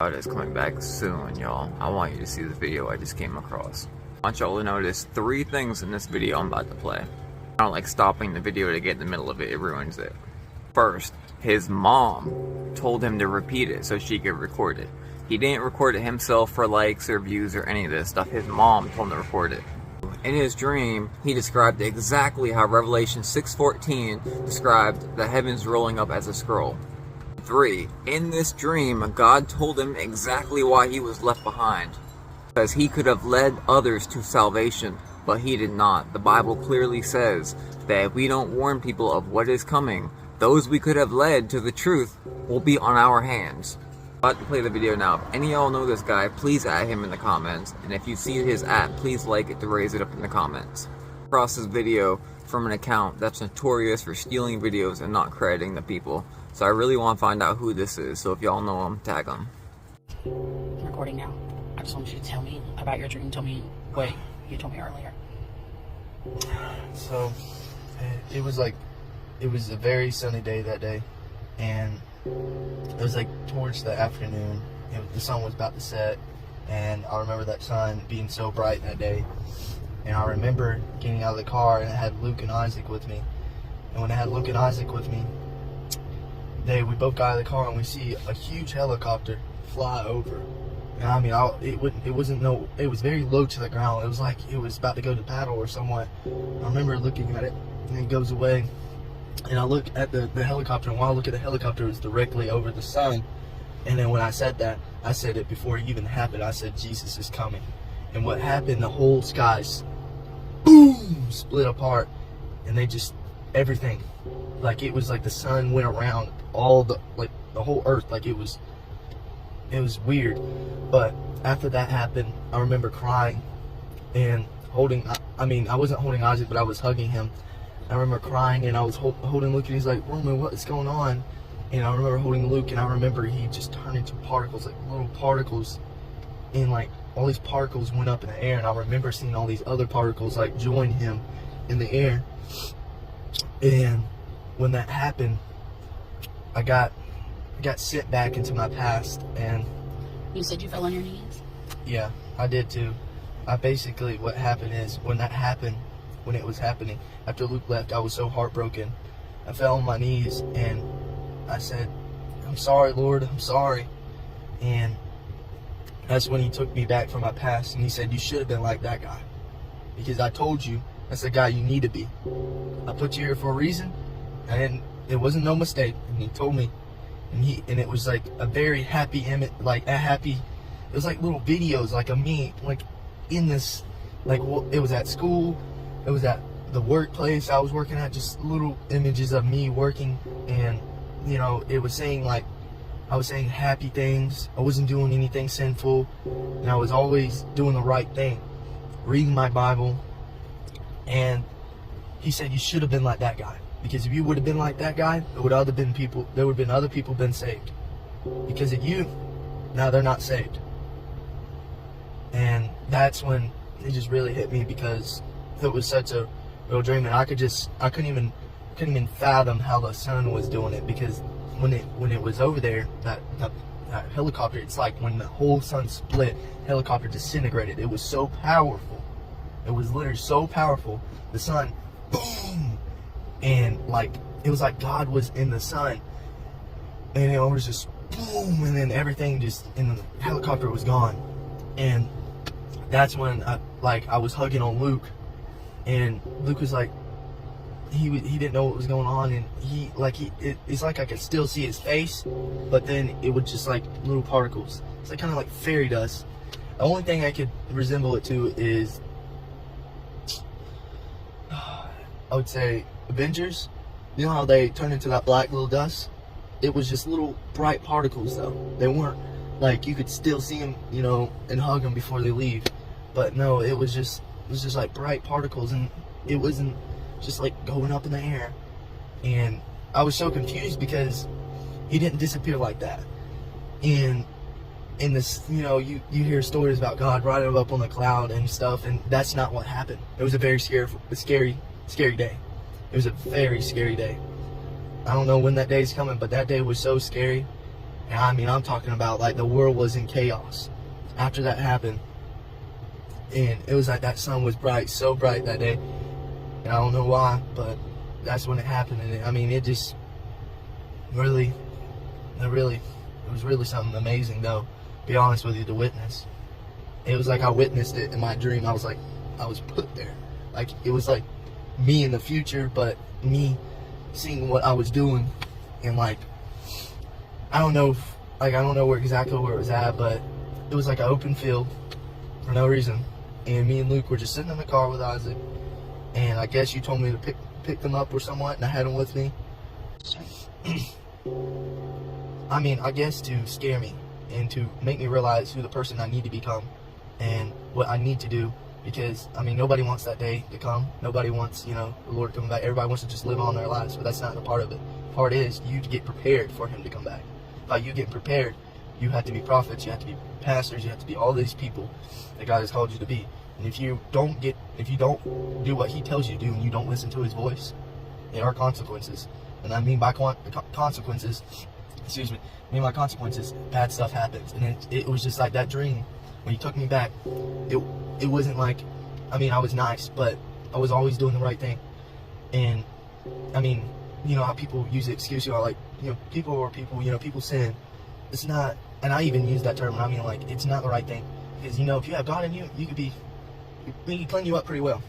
God is coming back soon, y'all. I want you to see this video I just came across. I want y'all to notice 3 things in this video I'm about to play. I don't like stopping the video to get in the middle of it, it ruins it. First, his mom told him to repeat it so she could record it. He didn't record it himself for likes or views or any of this stuff. His mom told him to record it. In his dream, he described exactly how Revelation 6:14 described the heavens rolling up as a scroll. 3. In this dream, God told him exactly why he was left behind. Because he could have led others to salvation, but he did not. The Bible clearly says that if we don't warn people of what is coming, those we could have led to the truth will be on our hands. I'm about to play the video now. If any of y'all know this guy, please add him in the comments. And if you see his at, please like it to raise it up in the comments. Across this video from an account that's notorious for stealing videos and not crediting the people. So I really want to find out who this is. So if y'all know him, tag him. I'm recording now. I just want you to tell me about your dream. Tell me what you told me earlier. So, it was a very sunny day that day, and it was like towards the afternoon. The sun was about to set, and I remember that sun being so bright that day. And I remember getting out of the car, and I had Luke and Isaac with me. And when I had Luke and Isaac with me, we both got out of the car, and we see a huge helicopter fly over. And I mean, it was very low to the ground. It was like it was about to go to battle or somewhat. I remember looking at it, and it goes away. And I look at the helicopter, and while I look at the helicopter, it was directly over the sun. And then when I said that, I said it before it even happened. I said, Jesus is coming. And what happened, the whole skies, boom, split apart. And everything, like it was like the sun went around the whole earth. Like it was weird. But after that happened, I remember crying and I wasn't holding Isaac, but I was hugging him. I remember crying, and I was holding Luke, and he's like, Roman, what is going on? And I remember holding Luke, and I remember he just turned into particles, like little particles, and like all these particles went up in the air, and I remember seeing all these other particles like join him in the air. And when that happened, I got sent back into my past. And You said you fell on your knees? Yeah, I did too. What happened is, when it was happening, after Luke left, I was so heartbroken. I fell on my knees, and I said, I'm sorry, Lord, I'm sorry. And that's when he took me back from my past, and he said, you should have been like that guy, because I told you that's the guy you need to be. I put you here for a reason, and it wasn't no mistake. And he told me, and it was like a very happy image, it was like little videos like of me, like in this, like it was at school, it was at the workplace I was working at, just little images of me working. And it was saying, like, I was saying happy things. I wasn't doing anything sinful, and I was always doing the right thing, reading my Bible. And he said, you should have been like that guy, because if you would have been like that guy, there would have been other people been saved. Because of you, now they're not saved. And that's when it just really hit me, because it was such a real dream, and I couldn't even fathom how the sun was doing it. Because when it was over there, that helicopter, it's like when the whole sun split, helicopter disintegrated. It was so powerful. It was literally so powerful. The sun, boom, and like it was like God was in the sun, and it was just boom, and then everything and the helicopter was gone. And that's when I was hugging on Luke, and Luke was like, he didn't know what was going on, and it's like I could still see his face, but then it would just like little particles. It's like kind of like fairy dust. The only thing I could resemble it to is, I would say, Avengers. You know how they turn into that black little dust? It was just little bright particles, though. They weren't like you could still see them, and hug them before they leave. But no, it was just like bright particles, and it wasn't just like going up in the air. And I was so confused, because he didn't disappear like that. And in this, you hear stories about God riding up on the cloud and stuff, and that's not what happened. It was a very scary day. It was a very scary day. I don't know when that day is coming, but that day was so scary. And I mean, I'm talking about like the world was in chaos after that happened. And it was like that sun was bright, so bright that day. And I don't know why, but that's when it happened. And I mean, it just really, it was really something amazing, though. Be honest with you, to witness. It was like I witnessed it in my dream. I was put there. Like, it was like me in the future, but me seeing what I was doing. And like, I don't know where exactly where it was at, but it was like an open field for no reason. And me and Luke were just sitting in the car with Isaac. And I guess you told me to pick them up or somewhat, and I had them with me. I mean, I guess to scare me and to make me realize who the person I need to become and what I need to do. Because, I mean, nobody wants that day to come. Nobody wants, you know, the Lord coming back. Everybody wants to just live on their lives, but that's not the part of it. The part is you to get prepared for Him to come back. By you getting prepared, you have to be prophets, you have to be pastors, you have to be all these people that God has called you to be. And if you don't do what He tells you to do and you don't listen to His voice, there are consequences. And I mean by consequences, by consequences, bad stuff happens. And it was just like that dream when He took me back. It wasn't like, I mean, I was nice, but I was always doing the right thing. And I mean, you know how people use the excuse, you know, like, you know, people sin. It's not, and I even use that term, I mean, like, it's not the right thing. Because, you know, if you have God in you, He can clean you up pretty well.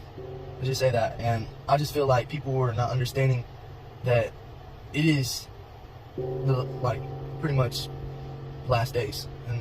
Let's just say that. And I just feel like people were not understanding that it is, like, pretty much last days. And